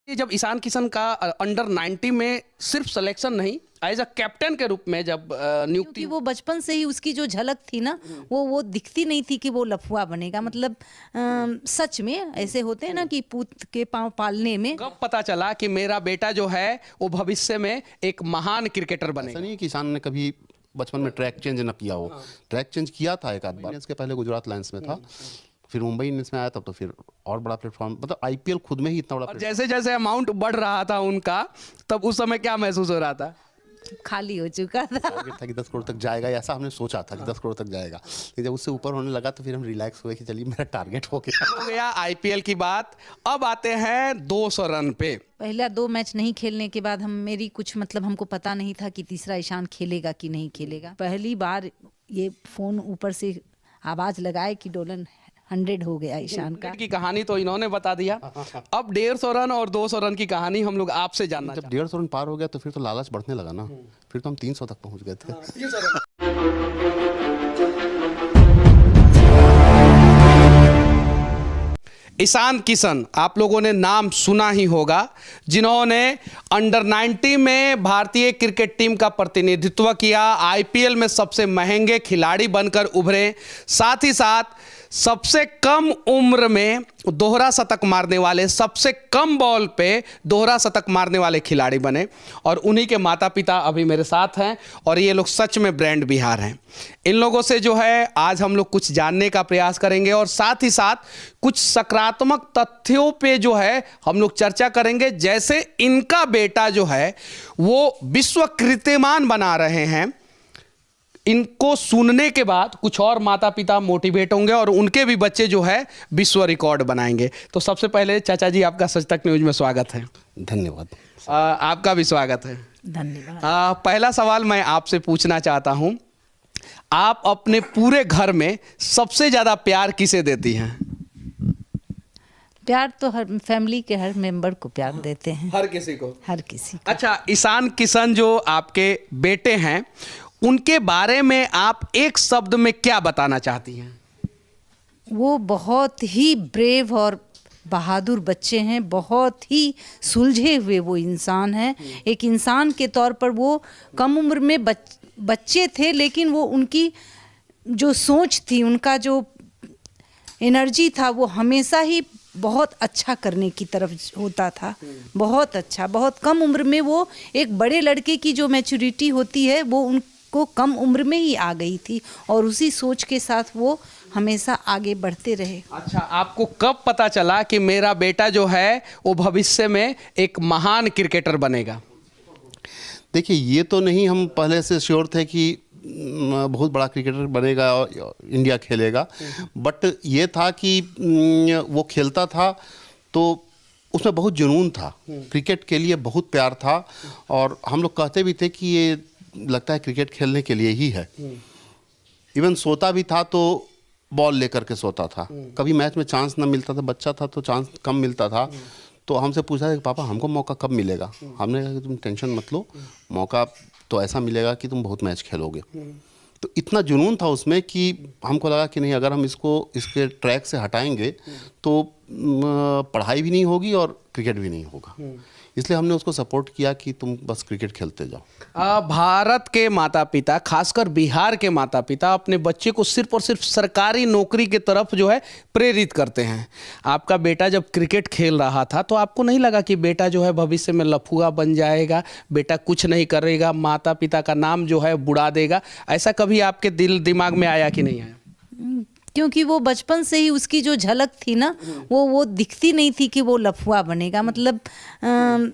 ये जब ईशान किशन का अंडर 90 में सिर्फ सिलेक्शन नहीं, एज अ कैप्टन के रूप में जब नियुक्ति, क्योंकि वो बचपन से ही उसकी जो झलक थी ना, वो दिखती नहीं थी कि वो लफुआ बनेगा। मतलब सच में ऐसे होते हैं ना कि पूत के पांव पालने में। कब पता चला कि मेरा बेटा जो है वो भविष्य में एक महान क्रिकेटर ऐसा बनेगा? नहीं है कि किसान ने कभी बचपन में ट्रैक चेंज न किया हो। ट्रैक चेंज किया था एक आध बार। इसके पहले गुजरात लायंस में था, फिर मुंबई इंडियंस में आया, तब तो फिर और बड़ा प्लेटफॉर्म, मतलब आईपीएल खुद में ही इतना बड़ा और जैसे जैसे अमाउंट बढ़ रहा था उनका, तब उस समय क्या महसूस हो रहा था? खाली हो चुका था। टारगेट था कि 10 करोड़ तक जाएगा, ऐसा हमने सोचा था कि 10 करोड़ तक जाएगा। लेकिन जब उससे ऊपर होने लगा तो फिर हम रिलैक्स हुए कि चलिए मेरा टारगेट हो गया। हो गया आईपीएल की बात। अब आते हैं 200 रन पे। पहला 2 मैच नहीं खेलने के बाद मेरी कुछ मतलब हमको पता नहीं था कि तीसरा ईशान खेलेगा कि नहीं खेलेगा। पहली बार ये फोन ऊपर से आवाज लगाए कि डोलन 100 हो गया ईशान का। की कहानी तो इन्होंने बता दिया। अब 150 रन और 200 रन की कहानी हम लोग आपसे जानना जब 150 रन पार हो गया तो फिर तो लालच बढ़ने लगा ना, फिर तो हम 300 तक पहुंच गए थे। ईशान किशन आप लोगों ने नाम सुना ही होगा, जिन्होंने अंडर 90 में भारतीय क्रिकेट टीम का प्रतिनिधित्व किया, आईपीएल में सबसे महंगे खिलाड़ी बनकर उभरे, साथ ही साथ सबसे कम उम्र में दोहरा शतक मारने वाले, सबसे कम बॉल पे दोहरा शतक मारने वाले खिलाड़ी बने। और उन्हीं के माता पिता अभी मेरे साथ हैं और ये लोग सच में ब्रांड बिहार हैं। इन लोगों से जो है आज हम लोग कुछ जानने का प्रयास करेंगे और साथ ही साथ कुछ सकारात्मक तथ्यों पे जो है हम लोग चर्चा करेंगे। जैसे इनका बेटा जो है वो विश्व कीर्तिमान बना रहे हैं, इनको सुनने के बाद कुछ और माता पिता मोटिवेट होंगे और उनके भी बच्चे जो है विश्व रिकॉर्ड बनाएंगे। तो सबसे पहले चाचा जी आपका सच तक न्यूज में स्वागत है। धन्यवाद। आपका भी स्वागत है। धन्यवाद। पहला सवाल मैं आपसे पूछना चाहता हूं, आप अपने पूरे घर में सबसे ज्यादा प्यार किसे देती हैं? प्यार तो हर फैमिली के हर मेंबर को प्यार देते हैं। हर किसी को? हर किसी को। अच्छा, ईशान किशन जो आपके बेटे हैं उनके बारे में आप एक शब्द में क्या बताना चाहती हैं? वो बहुत ही ब्रेव और बहादुर बच्चे हैं, बहुत ही सुलझे हुए वो इंसान हैं। एक इंसान के तौर पर वो कम उम्र में बच्चे थे, लेकिन वो उनकी जो सोच थी, उनका जो एनर्जी था, वो हमेशा ही बहुत अच्छा करने की तरफ होता था। बहुत अच्छा, बहुत कम उम्र में वो एक बड़े लड़के की जो मैच्योरिटी होती है वो उनको कम उम्र में ही आ गई थी और उसी सोच के साथ वो हमेशा आगे बढ़ते रहे। अच्छा, आपको कब पता चला कि मेरा बेटा जो है वो भविष्य में एक महान क्रिकेटर बनेगा? देखिए, ये तो नहीं हम पहले से श्योर थे कि बहुत बड़ा क्रिकेटर बनेगा और इंडिया खेलेगा, बट ये था कि वो खेलता था तो उसमें बहुत जुनून था, क्रिकेट के लिए बहुत प्यार था और हम लोग कहते भी थे कि ये लगता है क्रिकेट खेलने के लिए ही है। इवन सोता भी था तो बॉल लेकर के सोता था। कभी मैच में चांस ना मिलता था, बच्चा था तो चांस कम मिलता था, तो हमसे पूछा था कि पापा हमको मौका कब मिलेगा? हमने कहा कि तुम टेंशन मत लो, मौका तो ऐसा मिलेगा कि तुम बहुत मैच खेलोगे। तो इतना जुनून था उसमें कि हमको लगा कि नहीं, अगर हम इसको इसके ट्रैक से हटाएंगे तो पढ़ाई भी नहीं होगी और क्रिकेट भी नहीं होगा। इसलिए हमने उसको सपोर्ट किया कि तुम बस क्रिकेट खेलते जाओ। भारत के माता पिता, खासकर बिहार के माता पिता, अपने बच्चे को सिर्फ और सिर्फ सरकारी नौकरी की तरफ जो है प्रेरित करते हैं। आपका बेटा जब क्रिकेट खेल रहा था तो आपको नहीं लगा कि बेटा जो है भविष्य में लफुआ बन जाएगा, बेटा कुछ नहीं करेगा, माता पिता का नाम जो है बुड़ा देगा? ऐसा कभी आपके दिल दिमाग में आया कि नहीं आया? क्योंकि वो बचपन से ही उसकी जो झलक थी ना, वो दिखती नहीं थी कि वो लफुआ बनेगा। मतलब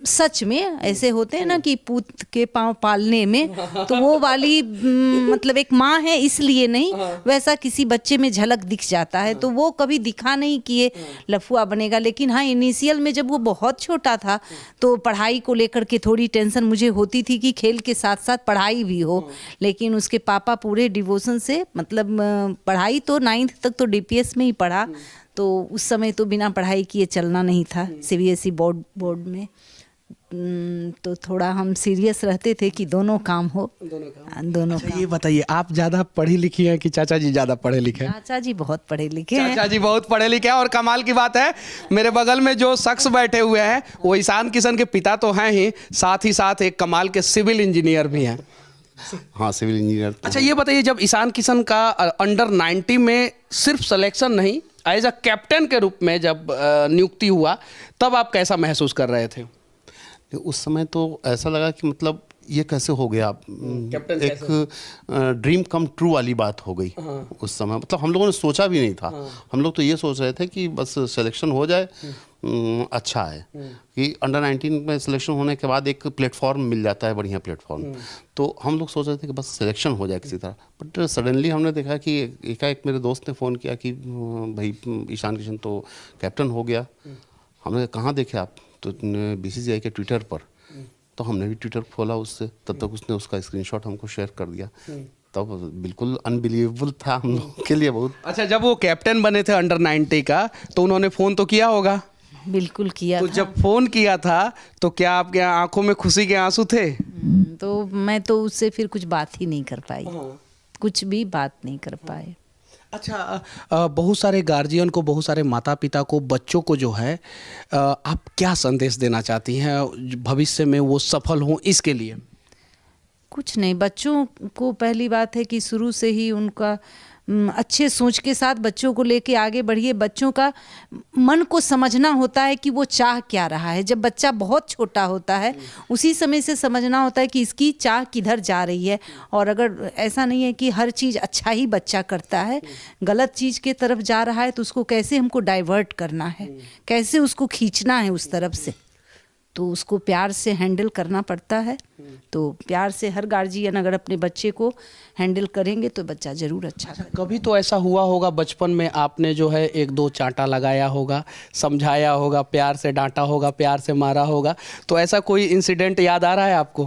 सच में ऐसे होते हैं ना कि पूत के पांव पालने में, तो वो वाली मतलब एक माँ है इसलिए नहीं, वैसा किसी बच्चे में झलक दिख जाता है। तो वो कभी दिखा नहीं कि ये लफुआ बनेगा। लेकिन हाँ, इनिशियल में जब वो बहुत छोटा था तो पढ़ाई को लेकर के थोड़ी टेंशन मुझे होती थी कि खेल के साथ साथ पढ़ाई भी हो। लेकिन उसके पापा पूरे डिवोशन से, मतलब पढ़ाई तो 9th तक तो डीपीएस में ही पढ़ा, तो उस समय तो बिना पढ़ाई किए चलना नहीं था, सीबीएसई बोर्ड में। तो थोड़ा हम सीरियस रहते थे कि दोनों काम हो, दोनों अच्छा, ये बताइए, आप ज़्यादा पढ़ी लिखी हैं कि चाचा जी ज़्यादा पढ़े लिखे हैं? चाचा जी बहुत पढ़े लिखे हैं। चाचा जी बहुत पढ़े लिखे हैं। और कमाल की बात है, मेरे बगल में जो शख्स बैठे हुए हैं वो ईशान किशन के पिता तो हैं ही, साथ ही साथ एक कमाल के सिविल इंजीनियर भी हैं। हाँ, सिविल इंजीनियर। अच्छा, ये बताइए, जब ईशान किशन का अंडर 90 में सिर्फ सिलेक्शन नहीं, एज अ कैप्टन के रूप में जब नियुक्ति हुआ, तब आप कैसा महसूस कर रहे थे? उस समय तो ऐसा लगा कि मतलब ये कैसे हो गया, कैप्टन एक ड्रीम कम ट्रू वाली बात हो गई। उस समय मतलब हम लोगों ने सोचा भी नहीं था। हम लोग तो ये सोच रहे थे कि बस सिलेक्शन हो जाए, अच्छा है कि अंडर 19 में सिलेक्शन होने के बाद एक प्लेटफॉर्म मिल जाता है, बढ़िया प्लेटफॉर्म। तो हम लोग सोच रहे थे कि बस सिलेक्शन हो जाए किसी तरह। बट सडनली हमने देखा कि एकाएक मेरे दोस्त ने फ़ोन किया कि भाई ईशान किशन तो कैप्टन हो गया। हमने कहाँ देखे आप? तो BCCI के ट्विटर पर। तो हमने भी ट्विटर खोला उससे, तब तक उसने उसका स्क्रीनशॉट हमको शेयर कर दिया। तब बिल्कुल अनबिलीवेबल था हम लोग के लिए बहुत। अच्छा, जब वो कैप्टन बने थे अंडर 90 का, तो उन्होंने फ़ोन तो किया होगा? बिल्कुल किया तो था। जब फ़ोन किया था तो क्या आपके आंखों में खुशी के आंसू थे? तो मैं तो उससे फिर कुछ बात ही नहीं कर पाई, कुछ भी बात नहीं कर पाए। अच्छा, बहुत सारे गार्जियन को, बहुत सारे माता पिता को, बच्चों को जो है, आप क्या संदेश देना चाहती हैं भविष्य में वो सफल हों इसके लिए? कुछ नहीं, बच्चों को पहली बात है कि शुरू से ही उनका अच्छे सोच के साथ बच्चों को लेके आगे बढ़िए। बच्चों का मन को समझना होता है कि वो चाह क्या रहा है। जब बच्चा बहुत छोटा होता है उसी समय से समझना होता है कि इसकी चाह किधर जा रही है। और अगर ऐसा नहीं है कि हर चीज़ अच्छा ही बच्चा करता है, गलत चीज़ के तरफ जा रहा है तो उसको कैसे हमको डाइवर्ट करना है, कैसे उसको खींचना है उस तरफ से, तो उसको प्यार से हैंडल करना पड़ता है। तो प्यार से हर गार्जियन अगर अपने बच्चे को हैंडल करेंगे तो बच्चा ज़रूर अच्छा करेगा। कभी तो ऐसा हुआ होगा बचपन में, आपने जो है एक दो चांटा लगाया होगा, समझाया होगा, प्यार से डांटा होगा, प्यार से मारा होगा, तो ऐसा कोई इंसिडेंट याद आ रहा है आपको?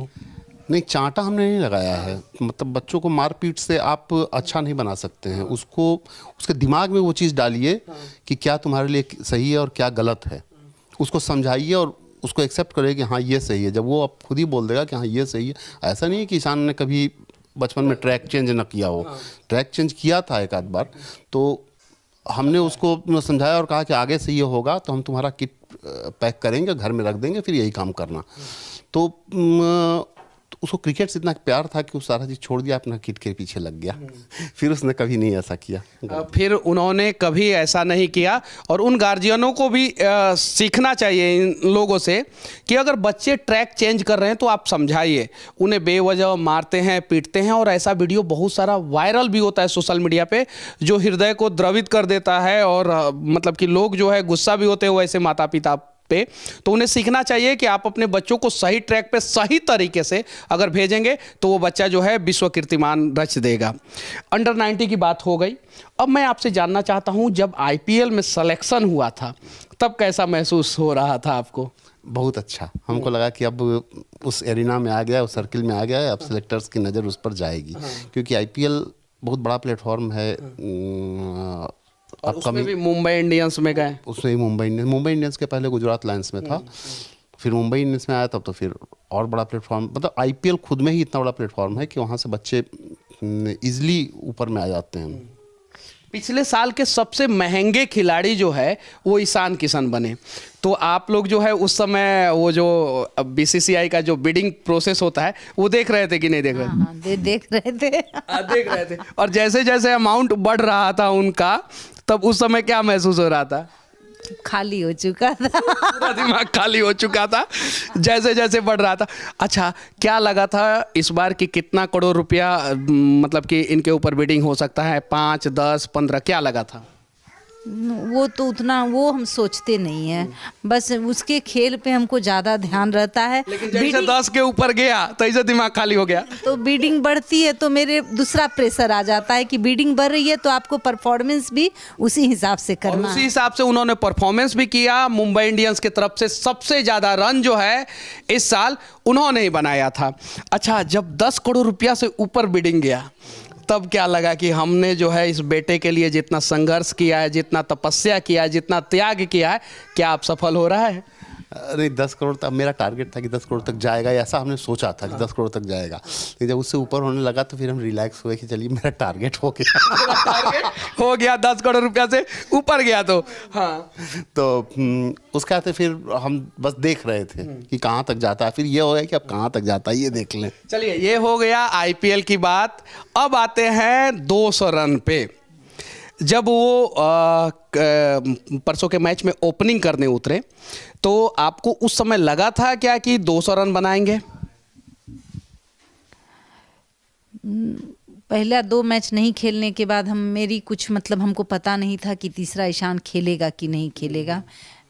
नहीं, चांटा हमने नहीं लगाया है। मतलब बच्चों को मारपीट से आप अच्छा नहीं बना सकते हैं। उसको उसके दिमाग में वो चीज़ डालिए कि क्या तुम्हारे लिए सही है और क्या गलत है। उसको समझाइए और उसको एक्सेप्ट करें कि हाँ ये सही है। जब वो अब खुद ही बोल देगा कि हाँ ये सही है। ऐसा नहीं है कि ईशान ने कभी बचपन में ट्रैक चेंज न किया हो। ट्रैक चेंज किया था एक आध बार। तो हमने उसको समझाया और कहा कि आगे से ये होगा तो हम तुम्हारा किट पैक करेंगे, घर में रख देंगे, फिर यही काम करना। तो उसको क्रिकेट से इतना प्यार था कि उस सारा चीज़ छोड़ दिया, अपना किट के पीछे लग गया। फिर उसने कभी नहीं ऐसा किया। फिर उन्होंने कभी ऐसा नहीं किया। और उन गार्जियनों को भी सीखना चाहिए इन लोगों से कि अगर बच्चे ट्रैक चेंज कर रहे हैं तो आप समझाइए। उन्हें बेवजह मारते हैं, पीटते हैं, और ऐसा वीडियो बहुत सारा वायरल भी होता है सोशल मीडिया पे, जो हृदय को द्रवित कर देता है। और मतलब कि लोग जो है गुस्सा भी होते हैं वैसे माता पिता पे। तो उन्हें सीखना चाहिए कि आप अपने बच्चों को सही ट्रैक पे सही तरीके से अगर भेजेंगे तो वो बच्चा जो है विश्व कीर्तिमान रच देगा। अंडर 90 की बात हो गई। अब मैं आपसे जानना चाहता हूं, जब IPL में सिलेक्शन हुआ था तब कैसा महसूस हो रहा था आपको? बहुत अच्छा। हमको लगा कि अब उस एरिना में आ गया, उस सर्किल में आ गया है, अब सिलेक्टर्स की नज़र उस पर जाएगी। क्योंकि IPL बहुत बड़ा प्लेटफॉर्म है। और उसमें भी मुंबई इंडियंस में गए। उसमें मुंबई इंडियंस के पहले गुजरात लायंस में था, फिर मुंबई इंडियंस में आया, तब तो फिर और बड़ा प्लेटफॉर्म। मतलब IPL खुद में ही इतना बड़ा प्लेटफॉर्म है कि वहाँ से बच्चे इजीली ऊपर में आ जाते हैं। पिछले साल के सबसे महंगे खिलाड़ी जो है वो ईशान किशन बने। तो आप लोग जो है उस समय वो जो BCCI का जो बिडिंग प्रोसेस होता है वो देख रहे थे कि नहीं देख रहे थे? हाँ, देख रहे थे। देख रहे थे। और जैसे जैसे अमाउंट बढ़ रहा था उनका, तब उस समय क्या महसूस हो रहा था? खाली हो चुका था। पूरा दिमाग खाली हो चुका था जैसे जैसे बढ़ रहा था। अच्छा, क्या लगा था इस बार कि कितना करोड़ रुपया मतलब कि इनके ऊपर बिडिंग हो सकता है? 5, 10, 15 क्या लगा था? वो तो उतना वो हम सोचते नहीं है, बस उसके खेल पे हमको ज़्यादा ध्यान रहता है। लेकिन जैसे 10 के ऊपर गया तो ऐसे दिमाग खाली हो गया। तो बीडिंग बढ़ती है तो मेरे दूसरा प्रेशर आ जाता है कि बीडिंग बढ़ रही है तो आपको परफॉर्मेंस भी उसी हिसाब से और करना उसी है। हिसाब से उन्होंने परफॉर्मेंस भी किया। मुंबई इंडियंस की तरफ से सबसे ज़्यादा रन जो है इस साल उन्होंने ही बनाया था। अच्छा, जब 10 करोड़ रुपया से ऊपर बिडिंग गया तब क्या लगा कि हमने जो है इस बेटे के लिए जितना संघर्ष किया है, जितना तपस्या किया है, जितना त्याग किया है, क्या आप सफल हो रहा है? अरे 10 करोड़ तक मेरा टारगेट था कि 10 करोड़ तक जाएगा, ऐसा हमने सोचा था कि 10 करोड़ तक जाएगा, लेकिन जब उससे ऊपर होने लगा तो फिर हम रिलैक्स हुए कि चलिए मेरा टारगेट हो गया। टारगेट हो गया 10 करोड़ रुपया से ऊपर गया तो हाँ। तो उसके बाद फिर हम बस देख रहे थे कि कहाँ तक जाता है, फिर ये हो गया कि अब कहाँ तक जाता है ये देख लें। चलिए ये हो गया आईपीएल की बात। अब आते हैं 200 रन पे। जब वो परसों के मैच में ओपनिंग करने उतरे तो आपको उस समय लगा था क्या कि 200 रन बनाएंगे? पहला 2 मैच नहीं खेलने के बाद मेरी कुछ मतलब हमको पता नहीं था कि तीसरा ईशान खेलेगा कि नहीं खेलेगा,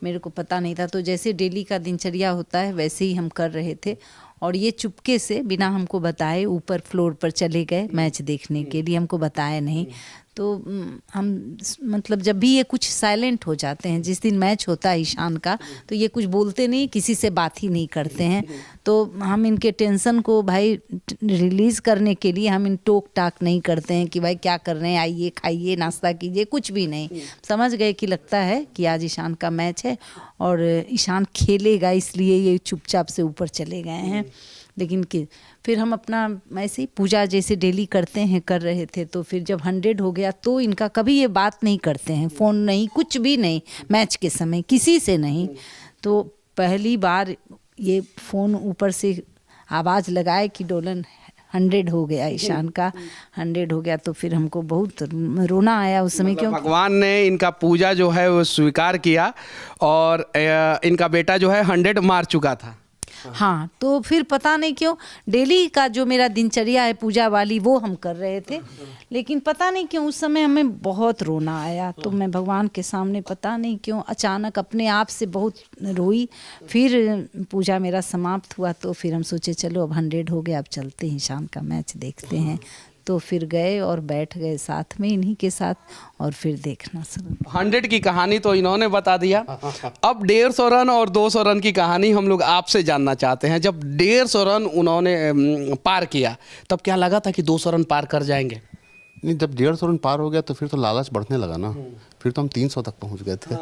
मेरे को पता नहीं था। तो जैसे डेली का दिनचर्या होता है वैसे ही हम कर रहे थे, और ये चुपके से बिना हमको बताए ऊपर फ्लोर पर चले गए मैच देखने के लिए, हमको बताया नहीं। तो हम मतलब जब भी ये कुछ साइलेंट हो जाते हैं, जिस दिन मैच होता है ईशान का, तो ये कुछ बोलते नहीं, किसी से बात ही नहीं करते हैं। तो हम इनके टेंशन को भाई रिलीज़ करने के लिए हम इन टोक टाक नहीं करते हैं कि भाई क्या कर रहे हैं, आइए खाइए नाश्ता कीजिए, कुछ भी नहीं। समझ गए कि लगता है कि आज ईशान का मैच है और ईशान खेलेगा, इसलिए ये चुपचाप से ऊपर चले गए हैं। लेकिन कि फिर हम अपना ऐसे ही पूजा जैसे डेली करते हैं कर रहे थे। तो फिर जब 100 हो गया तो इनका कभी ये बात नहीं करते हैं, फ़ोन नहीं, कुछ भी नहीं, मैच के समय किसी से नहीं। तो पहली बार ये फ़ोन ऊपर से आवाज़ लगाए कि डोलन 100 हो गया, ईशान का 100 हो गया। तो फिर हमको बहुत रोना आया उस समय, क्यों भगवान ने इनका पूजा जो है वो स्वीकार किया और इनका बेटा जो है 100 मार चुका था। हाँ। तो फिर पता नहीं क्यों डेली का जो मेरा दिनचर्या है पूजा वाली वो हम कर रहे थे, लेकिन पता नहीं क्यों उस समय हमें बहुत रोना आया। तो मैं भगवान के सामने पता नहीं क्यों अचानक अपने आप से बहुत रोई। फिर पूजा मेरा समाप्त हुआ तो फिर हम सोचे चलो अब 100 हो गया, अब चलते हैं ईशान का मैच देखते हैं। तो फिर गए और बैठ गए साथ में इन्हीं के साथ और फिर देखना शुरू। 100 की कहानी तो इन्होंने बता दिया। अब 150 रन और 200 रन की कहानी हम लोग आपसे जानना चाहते हैं। जब 150 रन उन्होंने पार किया तब क्या लगा था कि 200 रन पार कर जाएंगे? नहीं, जब 150 रन पार हो गया तो फिर तो लालच बढ़ने लगा ना, फिर तो हम 300 तक पहुंच गए थे।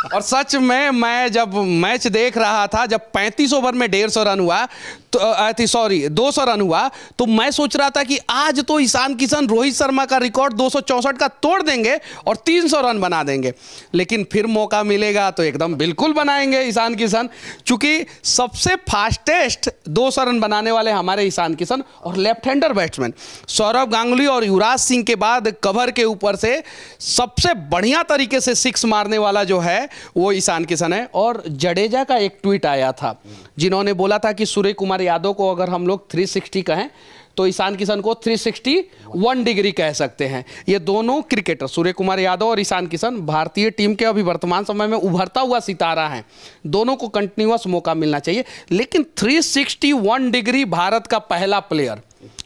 और सच में मैं जब मैच देख रहा था, जब 35 ओवर में 150 रन हुआ तो 200 रन हुआ तो मैं सोच रहा था कि आज तो ईशान किशन रोहित शर्मा का रिकॉर्ड 264 का तोड़ देंगे और 300 रन बना देंगे। लेकिन फिर मौका मिलेगा तो एकदम बिल्कुल बनाएंगे ईशान किशन, चूंकि सबसे फास्टेस्ट 200 रन बनाने वाले हमारे ईशान किशन और left hander batsman Sourav Ganguly और युवराज सिंह के बाद कवर के ऊपर से सबसे बढ़िया तरीके से 6 मारने वाला जो है वो ईशान किशन है। और जडेजा का एक ट्वीट आया था जिन्होंने बोला था कि सूर्य कुमार यादव को अगर हम लोग 360 कहें तो ईशान किशन को 361 डिग्री कह सकते हैं। ये दोनों क्रिकेटर सूर्य कुमार यादव और ईशान किशन भारतीय टीम के अभी वर्तमान समय में उभरता हुआ सितारा हैं। दोनों को कंटिन्यूअस मौका मिलना चाहिए। लेकिन 361 डिग्री भारत का पहला प्लेयर,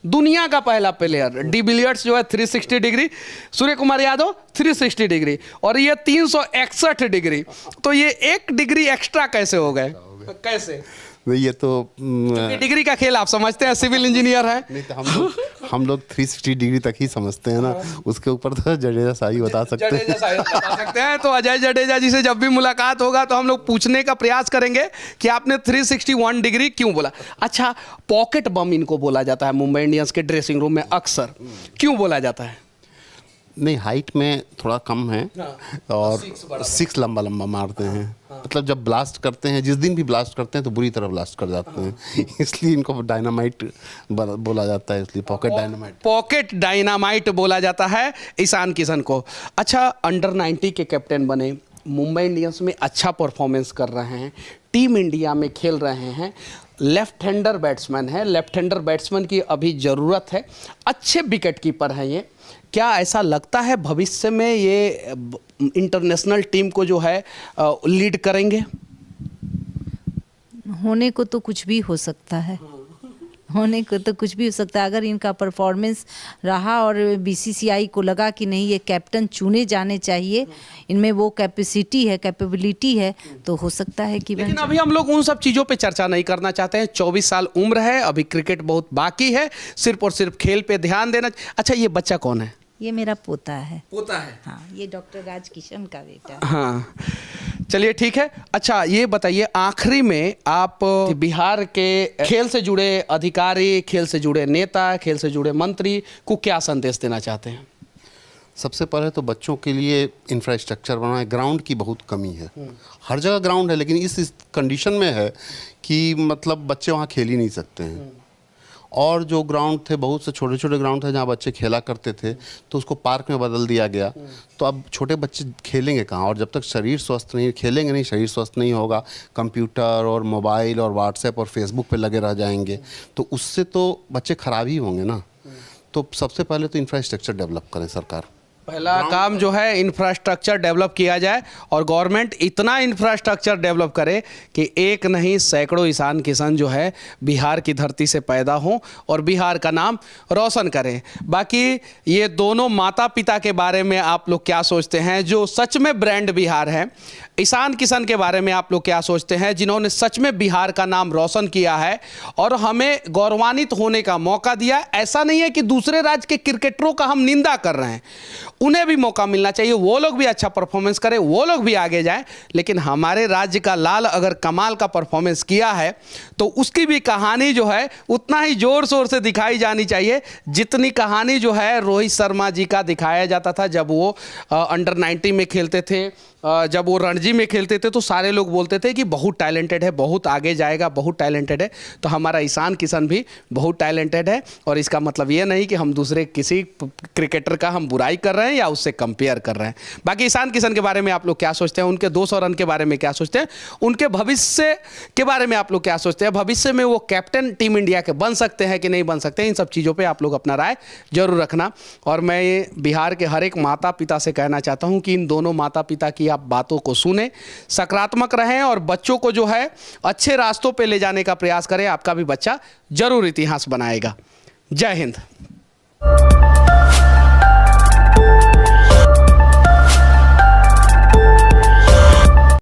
दुनिया का पहला प्लेयर डिविलियर्स जो है 360 डिग्री, सूर्य कुमार यादव 360 डिग्री और ये 361 डिग्री। तो ये 1 डिग्री एक्स्ट्रा कैसे हो गए? कैसे? ये तो डिग्री का खेल आप समझते हैं, सिविल इंजीनियर है। नहीं तो हम लोग 360 डिग्री तक ही समझते हैं ना, उसके ऊपर तो जडेजा शाही बता सकते हैं। तो अजय जडेजा जी से जब भी मुलाकात होगा तो हम लोग पूछने का प्रयास करेंगे कि आपने 361 डिग्री क्यों बोला। अच्छा, पॉकेट बम इनको बोला जाता है मुंबई इंडियंस के ड्रेसिंग रूम में अक्सर, क्यों बोला जाता है? नहीं, हाइट में थोड़ा कम है और 6 लंबा लंबा मारते हैं। मतलब जब ब्लास्ट करते हैं, जिस दिन भी ब्लास्ट करते हैं तो बुरी तरह ब्लास्ट कर जाते हैं, इसलिए इनको डायनामाइट बोला जाता है, इसलिए पॉकेट डायनामाइट बोला जाता है ईशान किशन को। अच्छा, अंडर 90 के कैप्टन बने, मुंबई इंडियंस में अच्छा परफॉर्मेंस कर रहे हैं, टीम इंडिया में खेल रहे हैं, लेफ्ट हैंडर बैट्समैन है, लेफ्ट हैंडर बैट्समैन की अभी ज़रूरत है, अच्छे विकेट कीपर हैं ये। क्या ऐसा लगता है भविष्य में ये इंटरनेशनल टीम को जो है लीड करेंगे? होने को तो कुछ भी हो सकता है, होने को तो कुछ भी हो सकता है। अगर इनका परफॉर्मेंस रहा और बीसीसीआई को लगा कि नहीं ये कैप्टन चुने जाने चाहिए, इनमें वो कैपेसिटी है, कैपेबिलिटी है, तो हो सकता है कि। लेकिन अभी हम लोग उन सब चीज़ों पे चर्चा नहीं करना चाहते हैं। 24 साल उम्र है, अभी क्रिकेट बहुत बाकी है, सिर्फ और सिर्फ खेल पे ध्यान देना। अच्छा, ये बच्चा कौन है? ये मेरा पोता है। पोता है। हाँ, ये डॉक्टर राज किशन का बेटा है। हाँ, चलिए ठीक है। अच्छा ये बताइए, आखिरी में आप बिहार के खेल से जुड़े अधिकारी, खेल से जुड़े नेता, खेल से जुड़े मंत्री को क्या संदेश देना चाहते हैं? सबसे पहले तो बच्चों के लिए इंफ्रास्ट्रक्चर बनाए। ग्राउंड की बहुत कमी है, हर जगह ग्राउंड है लेकिन इस कंडीशन में है कि मतलब बच्चे वहाँ खेल ही नहीं सकते हैं। और जो ग्राउंड थे, बहुत से छोटे छोटे ग्राउंड थे जहाँ बच्चे खेला करते थे, तो उसको पार्क में बदल दिया गया। तो अब छोटे बच्चे खेलेंगे कहाँ? और जब तक शरीर स्वस्थ नहीं, खेलेंगे नहीं, शरीर स्वस्थ नहीं होगा, कंप्यूटर और मोबाइल और व्हाट्सएप और फेसबुक पे लगे रह जाएंगे, तो उससे तो बच्चे खराब ही होंगे ना। तो सबसे पहले तो इंफ्रास्ट्रक्चर डेवलप करें सरकार। पहला काम जो है इंफ्रास्ट्रक्चर डेवलप किया जाए, और गवर्नमेंट इतना इंफ्रास्ट्रक्चर डेवलप करे कि एक नहीं सैकड़ों ईशान किशन जो है बिहार की धरती से पैदा हों और बिहार का नाम रोशन करें। बाकी ये दोनों माता पिता के बारे में आप लोग क्या सोचते हैं, जो सच में ब्रांड बिहार है? ईशान किशन के बारे में आप लोग क्या सोचते हैं, जिन्होंने सच में बिहार का नाम रोशन किया है और हमें गौरवान्वित होने का मौका दिया? ऐसा नहीं है कि दूसरे राज्य के क्रिकेटरों का हम निंदा कर रहे हैं, उन्हें भी मौका मिलना चाहिए, वो लोग भी अच्छा परफॉर्मेंस करें, वो लोग भी आगे जाएं। लेकिन हमारे राज्य का लाल अगर कमाल का परफॉर्मेंस किया है तो उसकी भी कहानी जो है उतना ही जोर शोर से दिखाई जानी चाहिए जितनी कहानी जो है रोहित शर्मा जी का दिखाया जाता था जब वो अंडर 19 में खेलते थे, जब वो रणजी में खेलते थे, तो सारे लोग बोलते थे कि बहुत टैलेंटेड है, बहुत आगे जाएगा, बहुत टैलेंटेड है। तो हमारा ईशान किशन भी बहुत टैलेंटेड है, और इसका मतलब ये नहीं कि हम दूसरे किसी क्रिकेटर का हम बुराई कर रहे हैं या उससे कंपेयर कर रहे हैं। बाकी ईशान किशन के बारे में आप लोग क्या सोचते हैं, उनके 200 रन के बारे में क्या सोचते हैं, उनके भविष्य के बारे में आप लोग क्या सोचते हैं, भविष्य में वो कैप्टन टीम इंडिया के बन सकते हैं कि नहीं बन सकते हैं? इन सब चीज़ों पर आप लोग अपना राय जरूर रखना। और मैं बिहार के हर एक माता पिता से कहना चाहता हूँ कि इन दोनों माता पिता की आप बातों को सुने, सकारात्मक रहें और बच्चों को जो है अच्छे रास्तों पे ले जाने का प्रयास करें। आपका भी बच्चा जरूर इतिहास बनाएगा। जय हिंद।